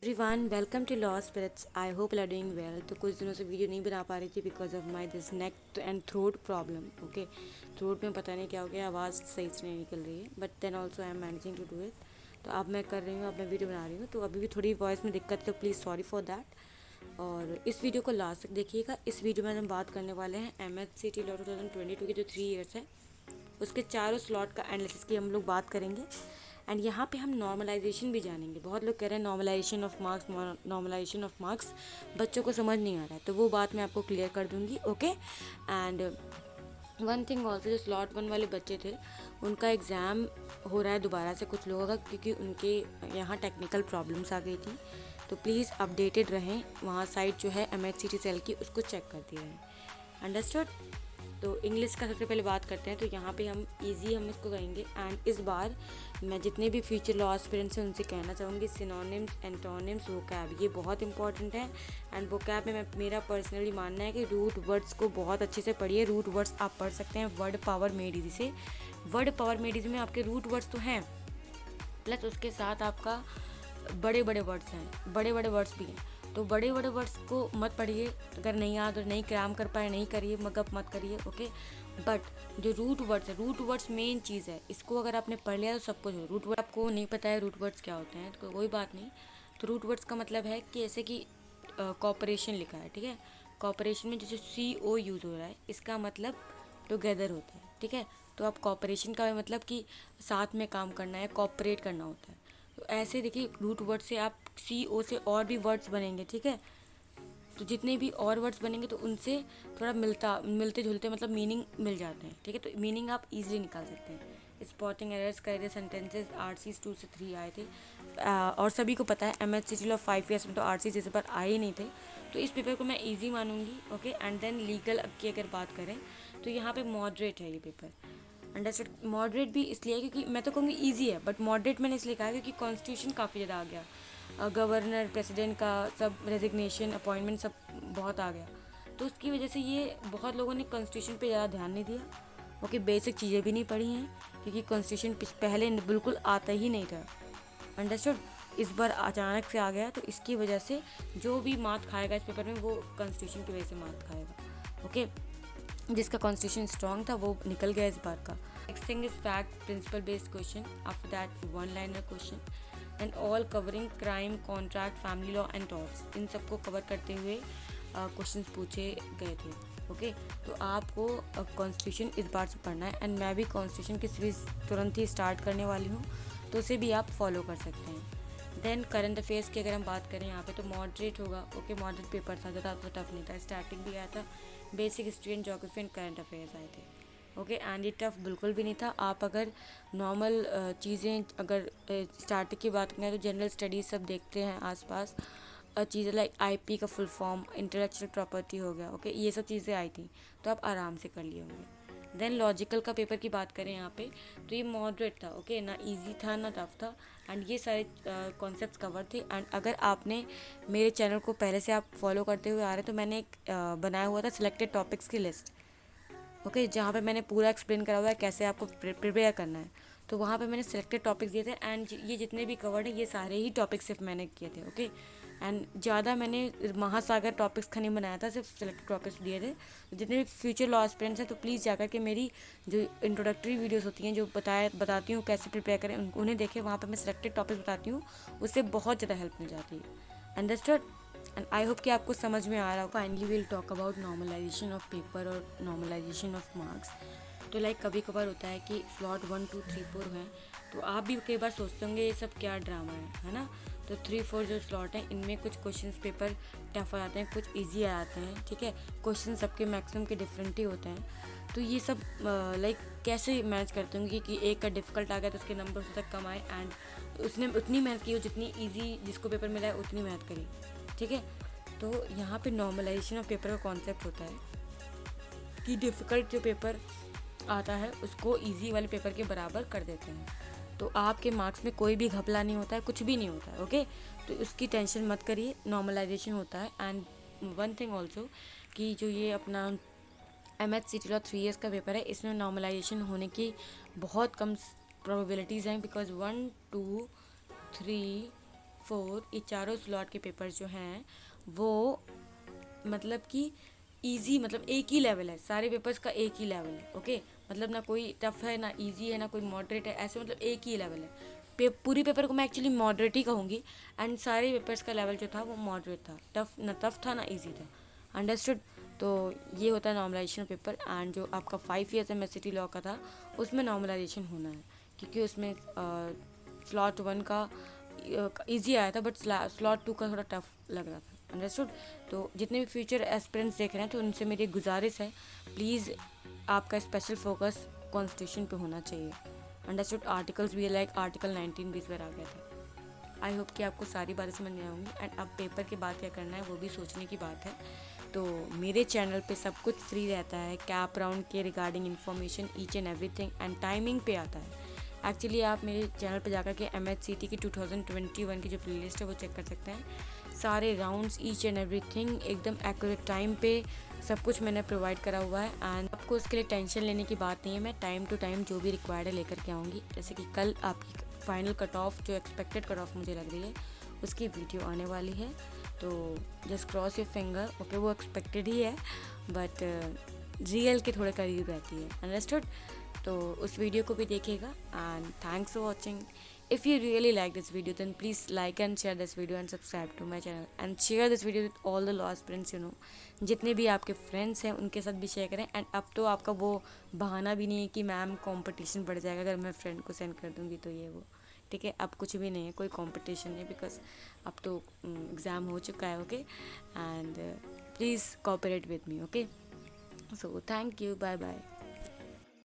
Everyone, welcome to law spirits. I hope you are doing well. तो कुछ दिनों से वीडियो नहीं बना पा रही थी because of my this neck and throat problem. Okay, throat में पता नहीं क्या हो गया, आवाज़ सही से नहीं निकल रही है, but then also I am managing to do it. तो अब मैं कर रही हूँ, अब मैं वीडियो बना रही हूँ, तो अभी भी थोड़ी वॉइस में दिक्कत है, तो प्लीज़ सॉरी फॉर दैट। और इस वीडियो को लास्ट तक देखिएगा। इस वीडियो में हम बात करने वाले हैं MHCT लॉ 2022 के जो 3 ईयर्स है उसके चारों स्लॉट का एनालिसिस की हम लोग बात करेंगे। एंड यहाँ पे हम नॉर्मलाइजेशन भी जानेंगे। बहुत लोग कह रहे हैं नॉर्मलाइजेशन ऑफ मार्क्स बच्चों को समझ नहीं आ रहा है, तो वो बात मैं आपको क्लियर कर दूंगी। Okay, and one thing also, जो स्लॉट 1 वाले बच्चे थे उनका एग्ज़ाम हो रहा है दोबारा से कुछ लोगों का, क्योंकि उनके यहाँ टेक्निकल प्रॉब्लम्स आ गई थी। तो प्लीज़ अपडेटेड रहें, वहाँ साइट जो है MHCT सेल की उसको चेक करती रहें। अंडरस्टूड। तो इंग्लिश का सबसे पहले बात करते हैं। तो यहाँ पे हम इसको कहेंगे। एंड इस बार मैं जितने भी फ्यूचर लॉ एस्पिरेंट्स हैं उनसे कहना चाहूँगी, सिनोनिम्स, एंटोनिम्स, वोकैब ये बहुत इंपॉर्टेंट है। एंड वोकैब में मेरा पर्सनली मानना है कि रूट वर्ड्स को बहुत अच्छे से पढ़िए। रूट वर्ड्स आप पढ़ सकते हैं वर्ड पावर मेड इजी से। वर्ड पावर मेड इजी में आपके रूट वर्ड्स तो हैं, प्लस उसके साथ आपका बड़े बड़े वर्ड्स हैं, बड़े बड़े वर्ड्स भी हैं। तो बड़े बड़े वर्ड्स को मत पढ़िए, अगर नहीं याद और नहीं क्रैम कर पाए नहीं करिए, मगअप मत करिए। ओके, बट जो रूट वर्ड्स है, रूट वर्ड्स मेन चीज़ है, इसको अगर आपने पढ़ लिया तो सब कुछ हो। रूट वर्ड आपको नहीं पता है रूट वर्ड्स क्या होते हैं तो कोई बात नहीं। तो रूट वर्ड्स का मतलब है कि जैसे कि कॉपरेशन लिखा है, ठीक है, कॉपरेशन में जैसे CO यूज़ हो रहा है, इसका मतलब टुगेदर होता है, ठीक है। तो आप कॉपरेशन का मतलब कि साथ में काम करना है, कॉपरेट करना होता है। तो ऐसे देखिए, रूट वर्ड से आप CO से और भी वर्ड्स बनेंगे, ठीक है। तो जितने भी और वर्ड्स बनेंगे तो उनसे थोड़ा मिलते जुलते मतलब मीनिंग मिल जाते हैं, ठीक है। तो मीनिंग आप इजीली निकाल सकते हैं। स्पॉटिंग एरर्स करे थे, सेंटेंसेस RCs 2 से 3 आए थे। और सभी को पता है MHCT लॉ 5 ईयर्स में तो RCs इस बार आए ही नहीं थे, तो इस पेपर को मैं ईजी मानूंगी। ओके, एंड देन लीगल की अगर बात करें तो यहाँ पे मॉडरेट है ये पेपर। अंडरस्टूड। मॉडरेट भी इसलिए है क्योंकि मैं तो कहूँगी ईजी है, बट मॉडरेट मैंने इसलिए कहा क्योंकि कॉन्स्टिट्यूशन काफ़ी ज़्यादा आ गया, गवर्नर प्रेसिडेंट का सब रेजिग्नेशन अपॉइंटमेंट सब बहुत आ गया, तो उसकी वजह से ये बहुत लोगों ने कॉन्स्टिट्यूशन पे ज़्यादा ध्यान नहीं दिया। ओके, बेसिक चीज़ें भी नहीं पढ़ी हैं क्योंकि कॉन्स्टिट्यूशन पहले बिल्कुल आता ही नहीं था। अंडरस्टूड। इस बार अचानक से आ गया, तो इसकी वजह से जो भी मार्क खाएगा इस पेपर में वो कॉन्स्टिट्यूशन की वजह से मार्क खाएगा। ओके, जिसका कॉन्स्टिट्यूशन स्ट्रॉन्ग था वो निकल गया इस बार का। Next thing is fact principle based question, after that one liner question, and all covering crime, contract, family law and torts, इन सबको कवर करते हुए क्वेश्चंस पूछे गए थे। ओके, तो आपको कॉन्स्टिट्यूशन इस बार से पढ़ना है, एंड मैं भी कॉन्स्टिट्यूशन की सीरीज तुरंत ही स्टार्ट करने वाली हूँ, तो उसे भी आप फॉलो कर सकते हैं। देन करंट अफेयर्स की अगर हम बात करें यहाँ पे तो मॉडरेट होगा। ओके, मॉडरेट पेपर था, ज़्यादा तो टफ नहीं था। स्टैटिक भी आया था, basic history and geography and current affairs आए थे। ओके, एंड ये टफ बिल्कुल भी नहीं था। आप अगर नॉर्मल चीज़ें अगर स्टार्टिंग की बात करें तो जनरल स्टडीज़ सब देखते हैं आसपास, चीज़ें लाइक IP का फुल फॉर्म, इंटेलेक्चुअल प्रॉपर्टी हो गया। ओके, ये सब चीज़ें आई थी तो आप आराम से कर लिए होंगे। देन लॉजिकल का पेपर की बात करें यहाँ पे तो ये मॉडरेट था। ओके, ना इजी था ना टफ था, एंड ये सारे कॉन्सेप्ट्स कवर थे। एंड अगर आपने मेरे चैनल को पहले से आप फॉलो करते हुए आ रहे हैं तो मैंने एक बनाया हुआ था सिलेक्टेड टॉपिक्स की लिस्ट। ओके, जहाँ पे मैंने पूरा एक्सप्लेन करा हुआ है कैसे आपको प्रिपेयर करना है। तो वहाँ पे मैंने सिलेक्टेड टॉपिक्स दिए थे, एंड ये जितने भी कवर्ड है ये सारे ही टॉपिक्स सिर्फ मैंने किए थे। ओके, एंड ज़्यादा मैंने महासागर टॉपिक्स का नहीं बनाया था, सिर्फ सिलेक्टेड टॉपिक्स दिए थे। जितने भी फ्यूचर लॉ एस्पिरेंट्स हैं तो प्लीज़ जाकर के मेरी जो इंट्रोडक्टरी वीडियोस होती हैं जो बताती हूँ कैसे प्रिपेयर करें उन्हें देखें। वहाँ पर मैं सिलेक्टेड टॉपिक्स बताती हूँ, उससे बहुत ज़्यादा हेल्प मिल जाती है। अंडरस्टूड। एंड आई होप कि आपको समझ में आ रहा हो। Finally will talk about normalization of paper और नॉर्मलाइजेशन ऑफ मार्क्स। तो लाइक कभी कभार होता है कि स्लॉट 1 2 3 4 हैं, तो आप भी कई बार सोचते होंगे ये सब क्या ड्रामा है ना। तो 3 4 जो स्लॉट हैं इनमें कुछ क्वेश्चंस पेपर टफ आ जाते हैं, कुछ ईजी आ जाते हैं, ठीक है। क्वेश्चन सबके मैक्सिमम के डिफरेंट ही होते हैं, तो ये सब लाइक कैसे मैनेज करते होंगे कि एक का डिफ़िकल्ट आ गया तो उसके नंबर उससे तक कम आए, एंड उसने उतनी मेहनत की हो जितनी ईजी जिसको पेपर मिला है उतनी मेहनत करी, ठीक है। तो यहाँ पे नॉर्मलाइजेशन ऑफ पेपर का कॉन्सेप्ट होता है कि डिफ़िकल्ट जो पेपर आता है उसको इजी वाले पेपर के बराबर कर देते हैं, तो आपके मार्क्स में कोई भी घपला नहीं होता है, कुछ भी नहीं होता है। ओके, तो उसकी टेंशन मत करिए, नॉर्मलाइजेशन होता है। एंड वन थिंग ऑल्सो कि जो ये अपना MHCT लॉ 3 ईयर्स का पेपर है, इसमें नॉर्मलाइजेशन होने की बहुत कम प्रोबेबिलिटीज़ हैं, बिकॉज 1 2 3 4 ये चारों स्लॉट के पेपर्स जो हैं वो मतलब कि इजी, मतलब एक ही लेवल है, सारे पेपर्स का एक ही लेवल है। ओके, मतलब ना कोई टफ है ना इजी है ना कोई मॉडरेट है, ऐसे मतलब एक ही लेवल है। पूरी पेपर को मैं एक्चुअली मॉडरेट ही कहूँगी, एंड सारे पेपर्स का लेवल जो था वो मॉडरेट था, टफ था ना इजी था। अंडरस्टूड। तो ये होता है नॉर्मलाइजेशन पेपर। एंड जो आपका 5 years M S C T law का था उसमें नॉर्मलाइजेशन होना है, क्योंकि उसमें स्लॉट 1 का इजी आया था, बट स्लॉट 2 का थोड़ा टफ लग रहा था। अंडरस्टूड। तो जितने भी फ्यूचर एस्पिरेंट्स देख रहे हैं तो उनसे मेरी गुजारिश है, प्लीज़ आपका स्पेशल फोकस कॉन्स्टिट्यूशन पे होना चाहिए। अंडरस्टूड। आर्टिकल्स भी लाइक आर्टिकल 19 भी इस बार आ गया था। आई होप कि आपको सारी बातें समझ में आऊँगी, एंड अब पेपर के बाद क्या करना है वो भी सोचने की बात है। तो मेरे चैनल पे सब कुछ फ्री रहता है, कैप राउंड के regarding information each and everything, and timing पे आता है। एक्चुअली आप मेरे चैनल पे जाकर के MHCT की 2021 की जो प्लेलिस्ट है वो चेक कर सकते हैं। सारे राउंड्स ईच एंड एवरीथिंग एकदम एक्यूरेट टाइम पे सब कुछ मैंने प्रोवाइड करा हुआ है, एंड आपको उसके लिए टेंशन लेने की बात नहीं है। मैं टाइम टू टाइम जो भी रिक्वायर्ड है लेकर के आऊँगी। जैसे कि कल आपकी फाइनल कट ऑफ, जो एक्सपेक्टेड कट ऑफ मुझे लग रही है, उसकी वीडियो आने वाली है। तो just cross your finger. Okay, वो एक्सपेक्टेड ही है, बट रियल के थोड़े करीब रहती है। अंडरस्टूड। तो उस वीडियो को भी देखिएगा, and thanks for watching. If you really like this video then please like and share this video and subscribe to my channel and share this video with all the law aspirants. जितने भी आपके friends हैं उनके साथ भी share करें। And अब तो आपका वो बहाना भी नहीं है कि मैम कंपटीशन बढ़ जाएगा अगर मैं फ्रेंड को सेंड कर दूँगी तो ये वो। ठीक है, अब कुछ भी नहीं है, कोई कंपटीशन नहीं, बिकॉज अब तो एग्ज़ाम हो चुका है। Okay, and please cooperate with me. Okay, so thank you, bye bye.